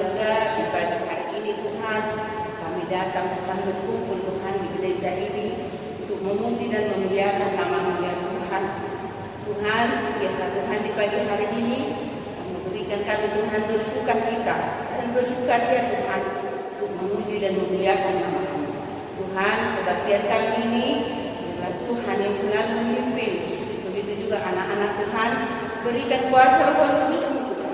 surga, di pagi hari ini Tuhan, kami datang berkumpul Tuhan di gereja ini untuk memuji dan memuliakan nama-Mu ya Tuhan. Tuhan, biarlah Tuhan di pagi hari ini kami berikan kami Tuhan bersukacita dan bersukaria Tuhan untuk memuji dan memuliakan nama-Mu. Tuhan, kebaktian kami ini biarlah Tuhan yang selalu memimpin. Begitu juga anak-anak Tuhan, berikan kuasa Roh Kudus-Mu Tuhan.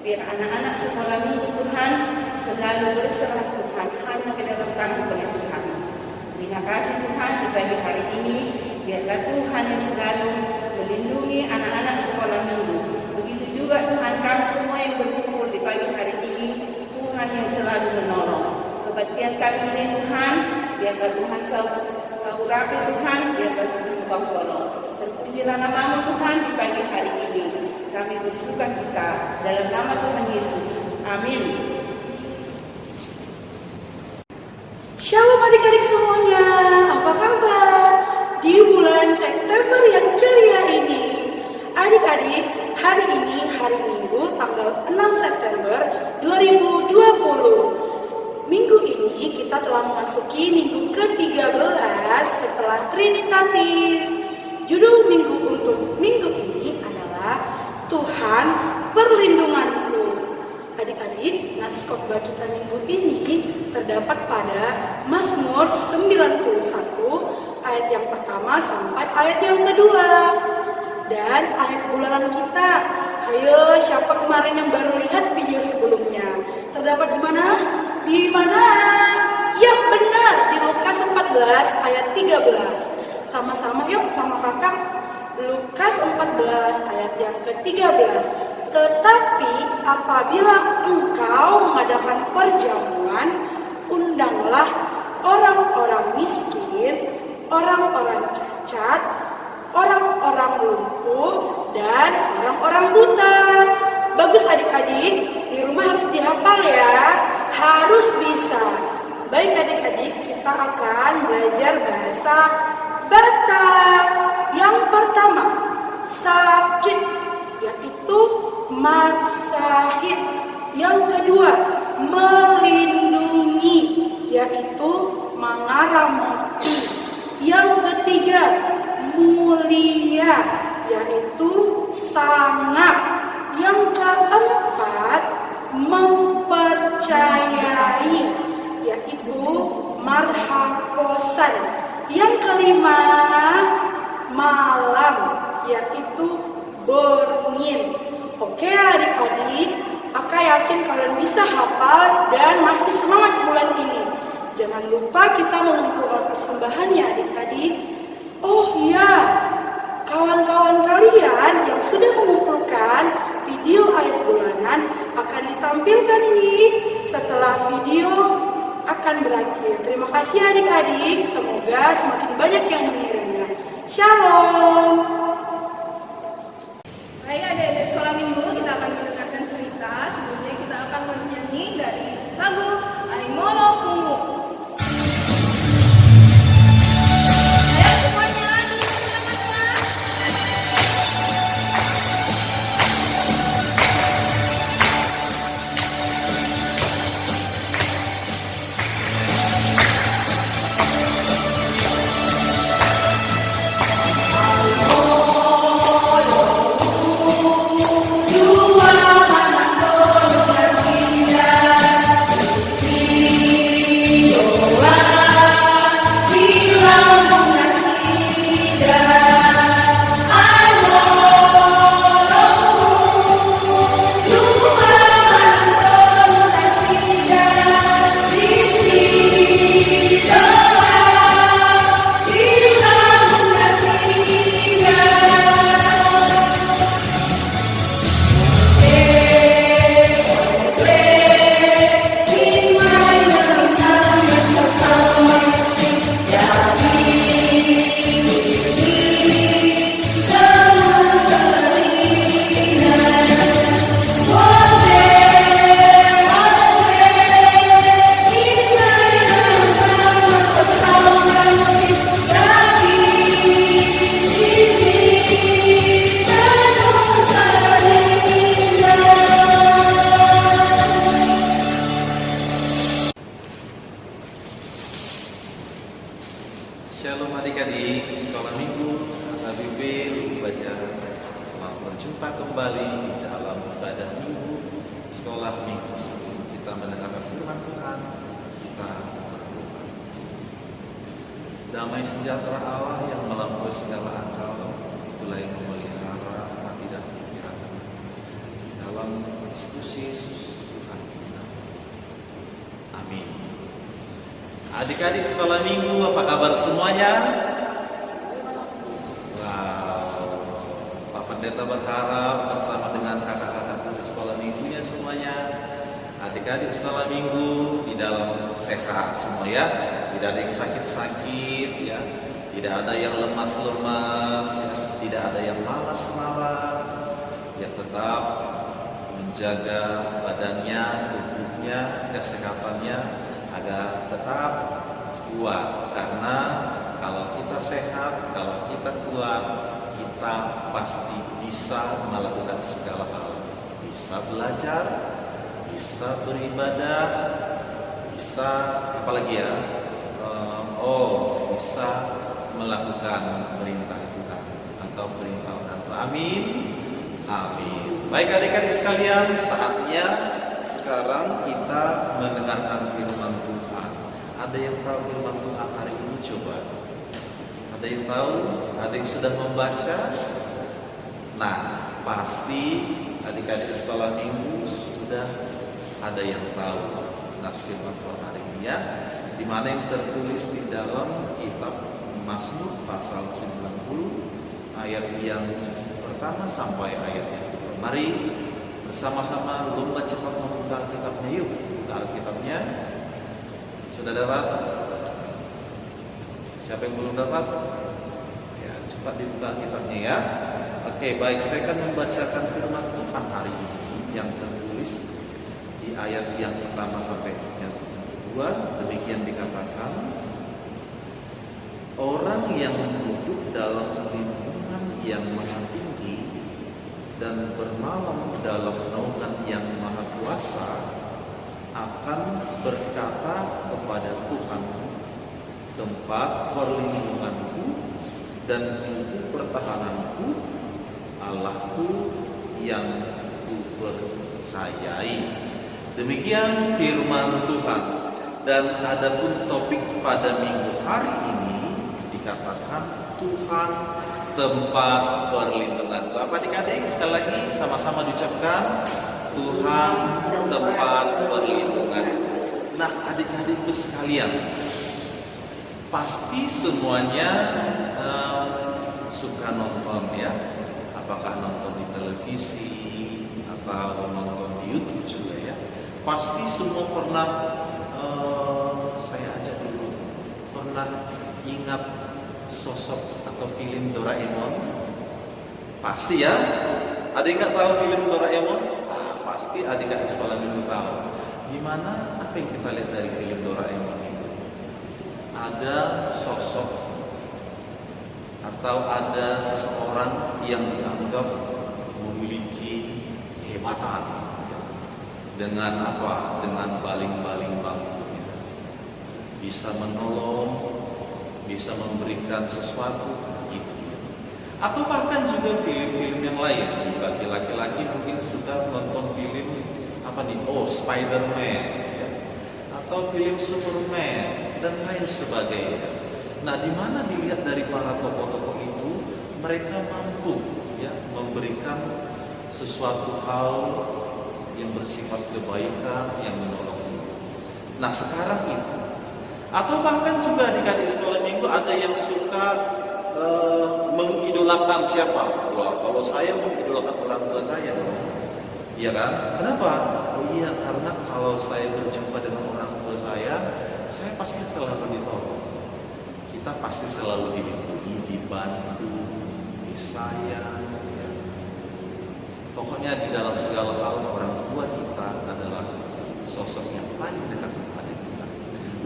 Biar anak-anak sekolah minggu Tuhan selalu berserah Tuhan hanya ke dalam tangan pengasihan-Mu. Terima kasih Tuhan di pagi hari ini, biarlah Tuhan yang selalu melindungi anak-anak sekolah minggu. Begitu juga Tuhan kami semua yang berkumpul di pagi hari ini, Tuhan yang selalu menolong. Kebaktian kami ini Tuhan, biarlah Tuhan Kau urapi Tuhan, biarlah Tuhan Kau tolong. Terpujilah nama-Mu Tuhan di pagi hari ini. Kami bersukacita dalam nama Tuhan Yesus. Amin. Shalom adik-adik semuanya, apa kabar? Di bulan September yang ceria ini, adik-adik, hari ini hari Minggu tanggal 6 September 2020. Minggu ini kita telah memasuki minggu ke-13 setelah Trinitatis. Judul minggu untuk minggu ini adalah Tuhan Perlindunganku. Adik-adik, nats khotbah kita minggu ini terdapat pada Mazmur 91 ayat yang pertama sampai ayat yang kedua. Dan ayat bulanan kita, ayo siapa kemarin yang baru lihat video sebelumnya? Terdapat di mana? Di mana? Ya benar, di Lukas 14 ayat 13. Sama-sama yuk sama kakak. Lukas 14 ayat yang ke-13. Tetapi apabila engkau mengadakan perjamuan, undanglah orang-orang miskin, orang-orang cacat, orang-orang lumpuh, dan orang-orang buta. Bagus adik-adik, di rumah harus dihafal ya, harus bisa. Baik adik-adik, kita akan belajar bahasa Batak. Yang pertama, sakit, yaitu marsahid. Yang kedua, melindungi, yaitu mangaramoti. Yang ketiga, mulia, yaitu sangat. Yang keempat, mempercayai, yaitu marhaposan. Yang kelima, malam, yaitu borngin. Oke adik-adik, kakak yakin kalian bisa hafal dan masih semangat bulan ini. Jangan lupa kita mengumpulkan persembahannya adik-adik. Oh iya, kawan-kawan kalian yang sudah mengumpulkan video ayat bulanan akan ditampilkan ini setelah video akan berakhir. Terima kasih adik-adik, semoga semakin banyak yang mengirimnya. Shalom. Baik adik-adik sekolah minggu, kita akan mendengarkan cerita. Sebelumnya kita akan menyanyi dari lagu Aimono Pungu. Ayo semuanya, dengarkan. Oh adik-adik sekolah minggu HBB baca. Selamat berjumpa kembali di dalam ibadah minggu sekolah minggu. Sebelum kita mendengarkan firman Tuhan, kita berdoa. Damai sejahtera Allah yang melampaui segala akal, itulah yang memelihara hati dan pikiran dalam Kristus Yesus Tuhan kita. Amin. Adik-adik sekolah minggu, apa kabar semuanya? Wow, Pak Pendeta berharap bersama dengan kakak-kakak di sekolah minggunya semuanya, adik-adik sekolah minggu di dalam sehat semua ya, tidak ada yang sakit-sakit ya, tidak ada yang lemas-lemas ya, tidak ada yang malas-malas ya, tetap menjaga badannya, tubuhnya, kesehatannya agar tetap kuat, karena kalau kita sehat, kalau kita kuat, kita pasti bisa melakukan segala hal, bisa belajar, bisa beribadah, bisa apalagi ya, bisa melakukan perintah Tuhan atau perintah orang tua. Amin, amin. Baik adik-adik sekalian, saatnya sekarang kita mendengarkan firman Tuhan. Ada yang tahu firman Tuhan hari ini? Coba. Ada yang tahu? Ada yang sudah membaca? Nah, pasti adik-adik sekolah minggu sudah ada yang tahu nas firman Tuhan hari ini ya. Di mana yang tertulis di dalam kitab Mazmur pasal 90 ayat yang pertama sampai ayat yang kedua. Mari bersama-sama lomba cepat membuka Alkitabnya, yuk. Buka Alkitabnya. Sudah dapat? Siapa yang belum dapat? Ya, cepat dibuka Alkitabnya ya. Oke, baik, saya akan membacakan firman Tuhan hari ini yang tertulis di ayat yang pertama sampai yang kedua. Demikian dikatakan, orang yang duduk dalam lindungan yang maha tinggi dan bermalam dalam naungan yang maha kuasa akan berkata kepada Tuhan, tempat perlindunganku dan tubuh pertahananku, Allahku yang kupercayai. Demikian firman Tuhan. Dan adapun topik pada minggu hari ini dikatakan Tuhan tempat perlindungan. Bapak adik-adik sekali lagi sama-sama diucapkan, Tuhan tempat perlindungan. Nah adik-adikku sekalian, pasti semuanya suka nonton ya, apakah nonton di televisi atau nonton di YouTube juga ya. Pasti semua pernah, saya ajak dulu, pernah ingat sosok atau film Doraemon? Pasti ya. Ada yang nggak tahu film Doraemon? Pasti adik-adik sekolah minggu tahu. Gimana? Apa yang kita lihat dari film Doraemon itu? Ada sosok atau ada seseorang yang dianggap memiliki kehebatan dengan apa? Dengan baling-baling bambu. Bisa menolong, bisa memberikan sesuatu gitu. Atau bahkan juga film-film yang lain. Bagi laki-laki mungkin sudah nonton film apa nih? Oh, Spider-Man ya. Atau film Superman dan lain sebagainya. Nah, di mana dilihat dari para tokoh-tokoh itu, mereka mampu ya memberikan sesuatu hal yang bersifat kebaikan, yang menolong. Nah, sekarang itu, atau bahkan juga adik-adik sekolah minggu ada yang suka mengidolakan siapa? Wah, kalau saya mengidolakan orang tua saya dong. Iya kan? Kenapa? Oh iya, karena kalau saya berjumpa dengan orang tua saya pasti selalu ditolong. Kita pasti selalu dilindungi, dibantu, disayang. Ya. Pokoknya di dalam segala hal orang tua kita adalah sosok yang paling dekat kepada kita.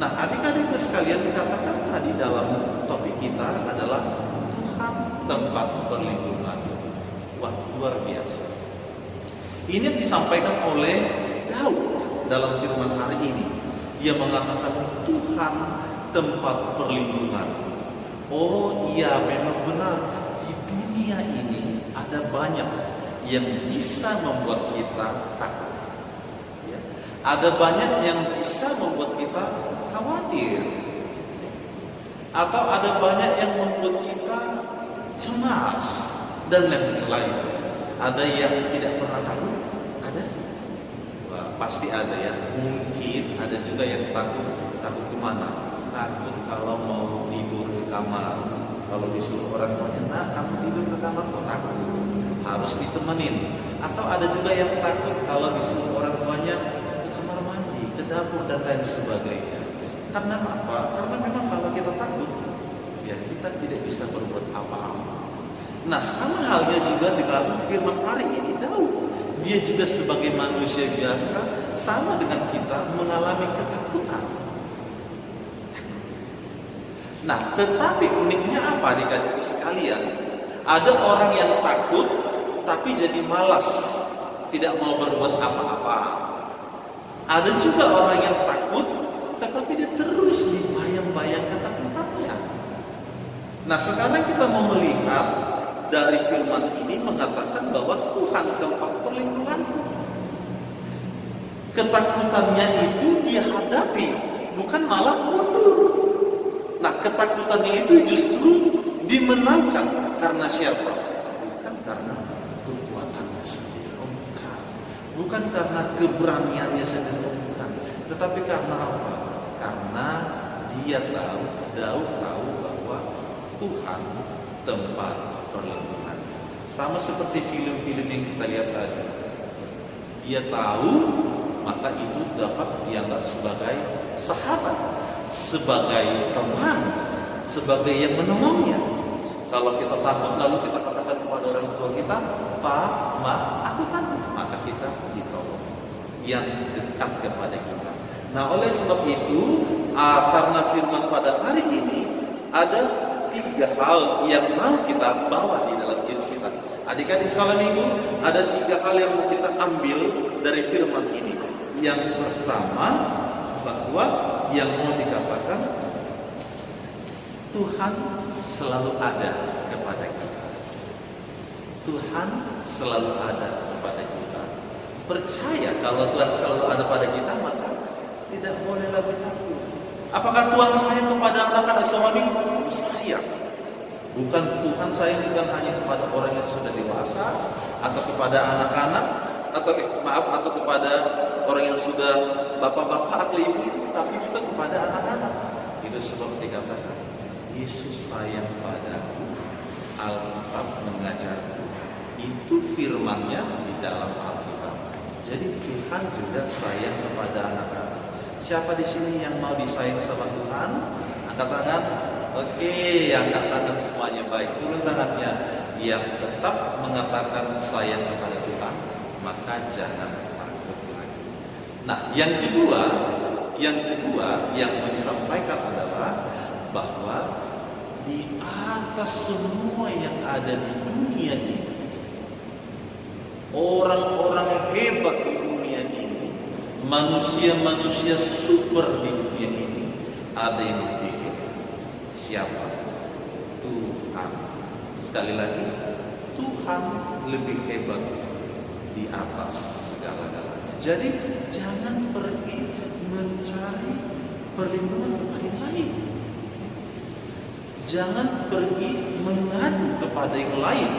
Nah, adik-adik sekalian, dikatakan tadi dalam topik kita adalah Tuhan tempat perlindungan. Wah, luar biasa. Ini yang disampaikan oleh Daud dalam firman hari ini. Dia mengatakan Tuhan tempat perlindungan. Oh iya, memang benar. Di dunia ini ada banyak yang bisa membuat kita takut. Ya. Ada banyak yang bisa membuat kita khawatir. Atau ada banyak yang membuat kita cemas dan lain-lain. Ada yang tidak pernah takut? Ada? Wah, pasti ada ya. Mungkin ada juga yang takut. Takut kemana? Takut kalau mau tidur di kamar. Kalau disuruh orang tuanya, nah kamu tidur di kamar kok takut? Harus ditemenin. Atau ada juga yang takut kalau disuruh orang tuanya ke kamar mandi, ke dapur dan lain sebagainya. Karena apa? Karena memang kalau kita takut, ya kita tidak bisa berbuat apa-apa. Nah, sama halnya juga dengan firman hari ini, Daud. Dia juga sebagai manusia biasa, sama dengan kita mengalami ketakutan. Nah, tetapi uniknya apa adik-adik sekalian? Ada orang yang takut, tapi jadi malas, tidak mau berbuat apa-apa. Ada juga orang yang takut, tetapi dia terus dibayang-bayang ketakutannya. Nah, sekarang kita mau melihat dari firman ini mengatakan bahwa Tuhan tempat perlindunganku. Ketakutannya itu dia hadapi, bukan malah mundur. Nah, ketakutannya itu justru dimenangkan karena siapa? Bukan karena kekuatannya sendiri, bukan karena keberaniannya sendiri, bukan. Tetapi karena apa? Karena dia tahu, Daud tahu bahwa Tuhan tempat perlindungan. Sama seperti film-film yang kita lihat tadi. Dia tahu, maka itu dapat dianggap sebagai sahabat, sebagai teman, sebagai yang menolongnya. Kalau kita takut lalu kita katakan kepada orang tua kita, Pak, Ma, aku takut, maka kita ditolong. Yang dekat kepada kita. Nah, oleh sebab itu, karena firman pada hari ini ada 3 hal yang mau kita bawa di dalam diri kita. Adik-adik salam minggu, ada 3 hal yang mau kita ambil dari firman ini. Yang pertama, bahwa yang mau dikatakan Tuhan selalu ada kepada kita. Tuhan selalu ada kepada kita. Percaya kalau Tuhan selalu ada pada kita, maka tidak boleh lagi takut. Apakah Tuhan sayang kepada anak-anak suami? Sayang. Bukan Tuhan sayang bukan hanya kepada orang yang sudah dewasa, atau kepada anak-anak, atau kepada orang yang sudah bapak-bapak atau ibu, tapi juga kepada anak-anak. Itu sebab dikatakan Yesus sayang padaku, Alkitab mengajarku. Itu firman-Nya di dalam Alkitab. Jadi Tuhan juga sayang kepada anak-anak. Siapa di sini yang mau disayang sama Tuhan? Angkat tangan. Oke, angkat tangan semuanya. Baik, turun tangannya. Yang tetap mengatakan sayang kepada Tuhan, maka jangan takut lagi. Nah, yang kedua yang mau disampaikan adalah bahwa di atas semua yang ada di dunia ini, orang-orang hebat di dunia ini, manusia-manusia super di dunia ini, ada yang lebih hebat. Siapa? Tuhan. Sekali lagi, Tuhan lebih hebat di atas segala-galanya. Jadi jangan pergi mencari perlindungan kepada yang lain. Jangan pergi mengadu kepada yang lain,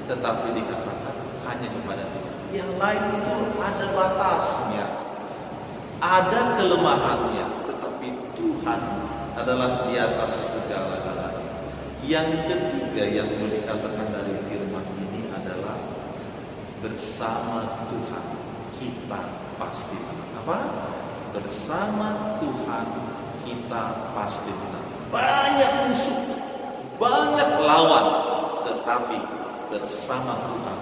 tetapi dikatakan hanya kepada Tuhan. Yang lain itu ada batasnya, ada kelemahannya, tetapi Tuhan adalah di atas segala-galanya. Yang ketiga yang perlu dikatakan dari firman ini adalah bersama Tuhan kita pasti menang. Apa? Bersama Tuhan kita pasti menang. Banyak musuh, banyak lawan, tetapi bersama Tuhan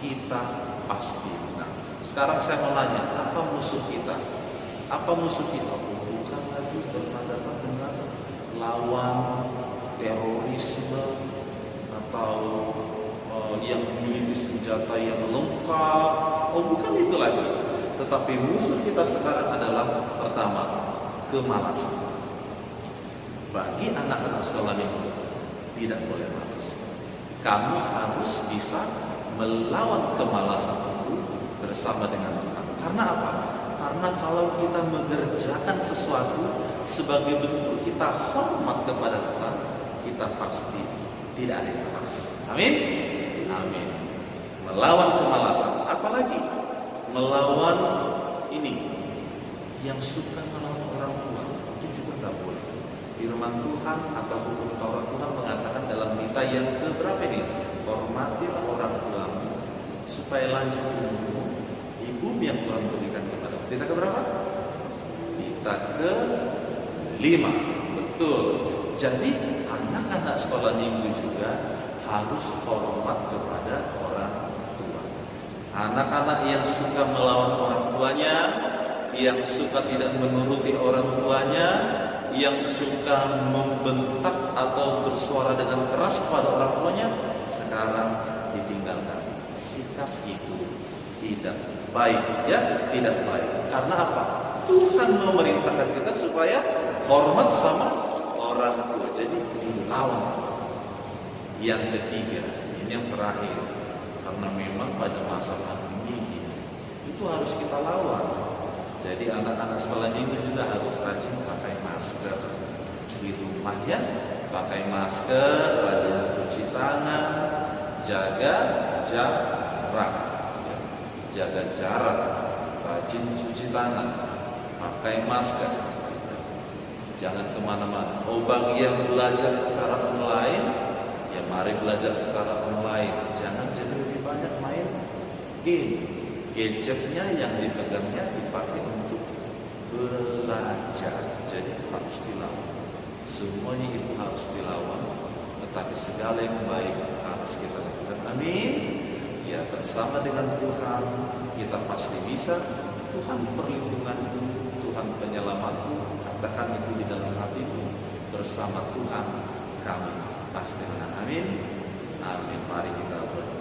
kita pasti menang. Sekarang saya mau nanya, apa musuh kita? Apa musuh kita? Bukan lagi berhadapan dengan lawan terorisme atau yang memiliki senjata yang lengkap. Bukan itu lagi. Tetapi musuh kita sekarang adalah pertama, kemalasan. bagi anak-anak sekolah minggu tidak boleh malas. Kamu harus bisa melawan kemalasan itu bersama dengan Tuhan. Karena apa? Karena kalau kita mengerjakan sesuatu sebagai bentuk kita hormat kepada Tuhan, kita pasti tidak ada yang malas. Amin? Amin. Melawan kemalasan, apalagi melawan ini yang suka melawan orang tua, itu juga tidak boleh. Firman Tuhan atau hukum Taurat Tuhan mengatakan dalam Nita yang keberapa ini? Hormatilah orang tuamu supaya lanjut umurmu di bumi yang Tuhan berikan kepada. Nita keberapa? Nita ke-5. Betul. Jadi anak-anak sekolah minggu juga harus hormat kepada orang tua. Anak-anak yang suka melawan orang tuanya, yang suka tidak menuruti orang tuanya, yang suka membentak atau bersuara dengan keras kepada orang tuanya, sekarang ditinggalkan. Sikap itu tidak baik, ya, tidak baik. Karena apa? Tuhan memerintahkan kita supaya hormat sama orang tua. Jadi dilawan. Yang ketiga, ini yang terakhir, karena memang pada masa pandemi ini itu harus kita lawan. Jadi anak-anak sekolah minggu juga harus rajin pakai masker di rumah, ya, pakai masker, rajin cuci tangan, jaga jarak, jaga jarak, rajin cuci tangan, pakai masker, jangan kemana-mana. Oh, bagi yang belajar secara online, ya mari belajar secara online. Jangan jadi lebih banyak main game. Gadgetnya yang dipegangnya dipakai untuk belajar. Jadi harus dilawan. Semuanya itu harus dilawan. Tetapi segala yang baik harus kita lakukan. Amin. Ya, bersama dengan Tuhan kita pasti bisa. Tuhan perlindunganku, Tuhan penyelamatku. Katakan itu di dalam hatimu. Bersama Tuhan kami pasti menang. Amin. Amin. Mari kita berdoa.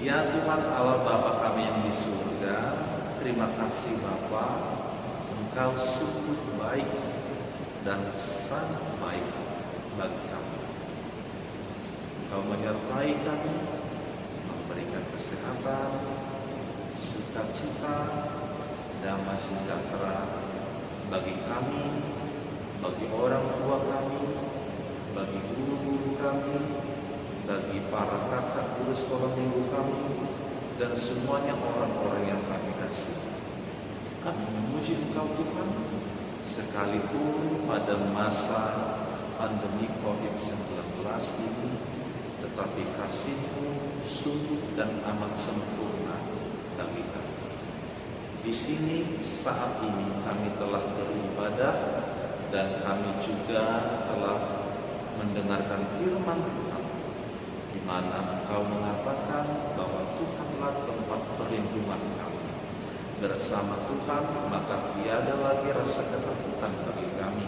Ya Tuhan Allah Bapa kami yang di surga, terima kasih Bapa, Engkau sungguh baik dan sangat baik bagi kami. Engkau menyertai kami, memberikan kesehatan, sukacita, damai sejahtera bagi kami, bagi orang tua kami, bagi guru-guru kami, bagi para kakak guru sekolah minggu kami, dan semuanya orang-orang yang kami kasih. Kami memuji Engkau Tuhan, sekalipun pada masa pandemi COVID-19 ini, tetapi kasih-Mu sungguh dan amat sempurna bagi kami. Di sini saat ini kami telah beribadah dan kami juga telah mendengarkan firman Tuhan, di mana Engkau mengatakan bahwa Tuhanlah tempat perlindungan kami. Bersama Tuhan maka tiada lagi rasa ketakutan bagi kami.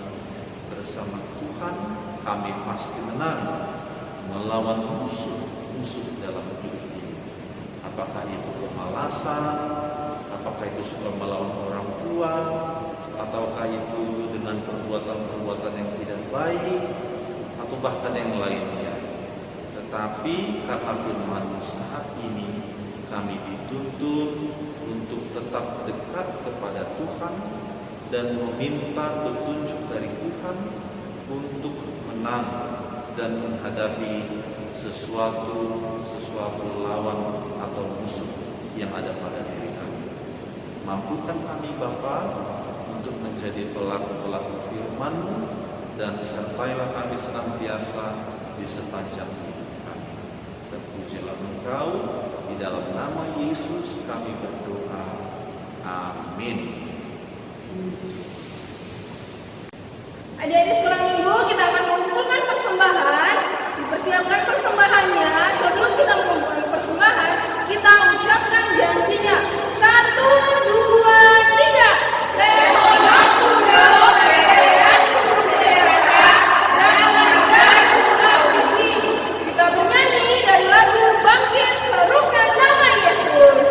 Bersama Tuhan kami pasti menang melawan musuh dalam hidup ini. Apakah itu kemalasan, apakah itu suka melawan orang tua, ataukah itu dengan perbuatan-perbuatan yang tidak baik, atau bahkan yang lainnya. Tetapi karena firman-Mu saat ini kami dituntun untuk tetap dekat kepada Tuhan dan meminta petunjuk dari Tuhan untuk menang dan menghadapi sesuatu lawan atau musuh yang ada pada diri kami. Mampukan kami Bapa untuk menjadi pelaku-pelaku firman-Mu, dan sertailah kami senantiasa di sepanjang hidup kami. Terpujilah Engkau, di dalam nama Yesus kami berdoa. Amin. Adik-adik sekolah minggu, kita akan mengumpulkan persembahan. Dipersiapkan persembahannya. Sebelum kita mengumpulkan persembahan, kita ucapkan janjinya. 1, 2, 3. Lehonaku dalam peleanku dereka dan langgarku selalu di sini. Kita menyanyi dari lagu Bangkit Serukan Nama Yesus.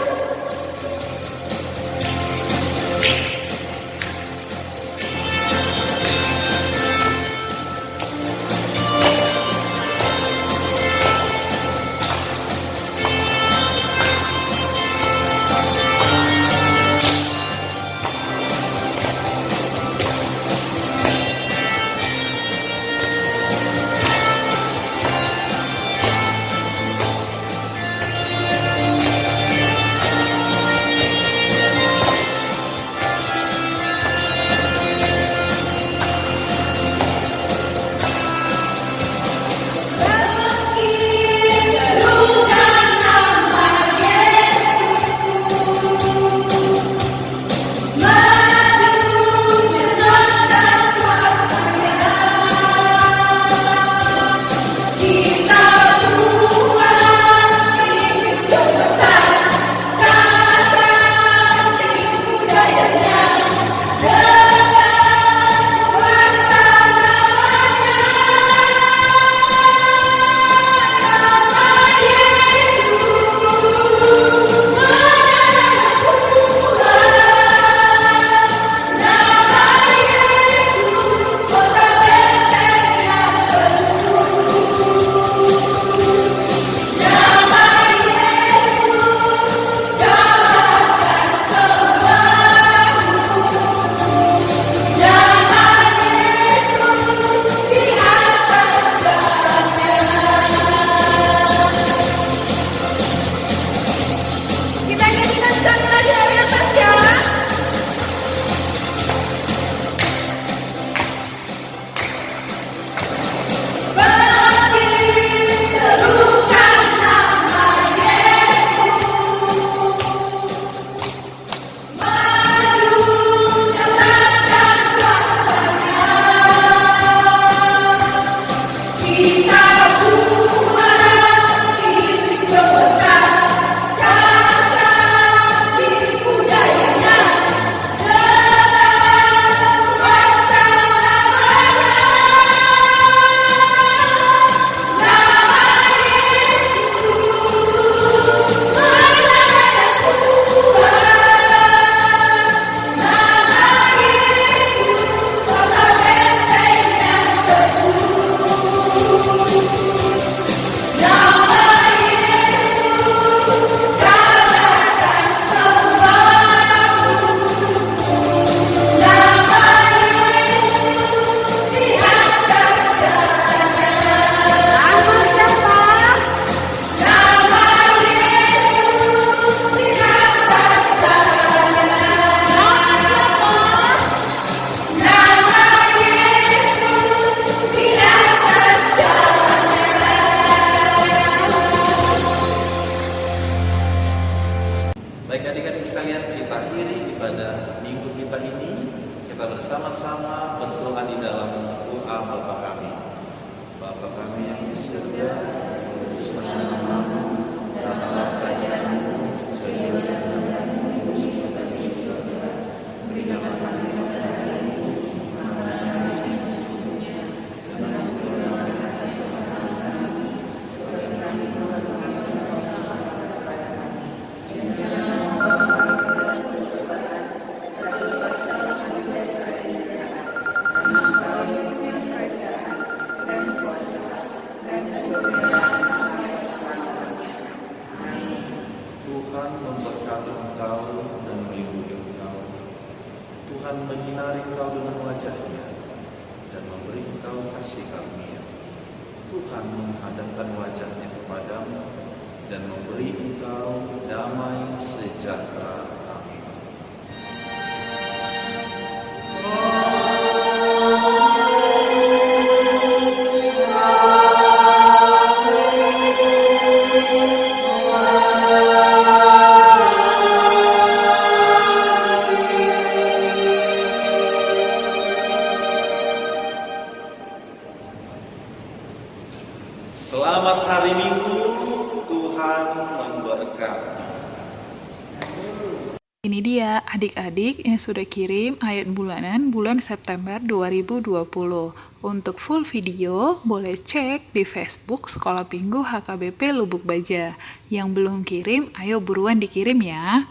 bersama-sama berdoa di dalam doa Bapa kami. Bapa kami yang di surga, kuduskanlah namamu, datanglah kerajaanmu, jadilah kehendakmu seperti di surga. Berikanlah kami pada hari ini makanan kami secukupnya, dan ampunilah atas kesalahan kami, seperti kami telah mengampuni dosa-dosa kepada kami. Dan janganlah membawa kami ke dalam pencobaan, tetapi lepaskanlah kami daripada yang jahat. Karena Engkau yang punya kerajaan dan kuasa dan kemuliaan sampai selama-lamanya. Amin. Tuhan memberkati engkau dan melindungi engkau. Tuhan menyinari engkau dengan wajah-Nya dan memberi engkau kasih karunia. Tuhan menghadapkan wajah-Nya kepadamu dan memberi engkau damai sejahtera. Amin. Selamat hari Minggu, Tuhan memberkati. Ini dia adik-adik yang sudah kirim ayat bulanan bulan September 2020. Untuk full video boleh cek di Facebook Sekolah Minggu HKBP Lubuk Baja. Yang belum kirim, ayo buruan dikirim ya.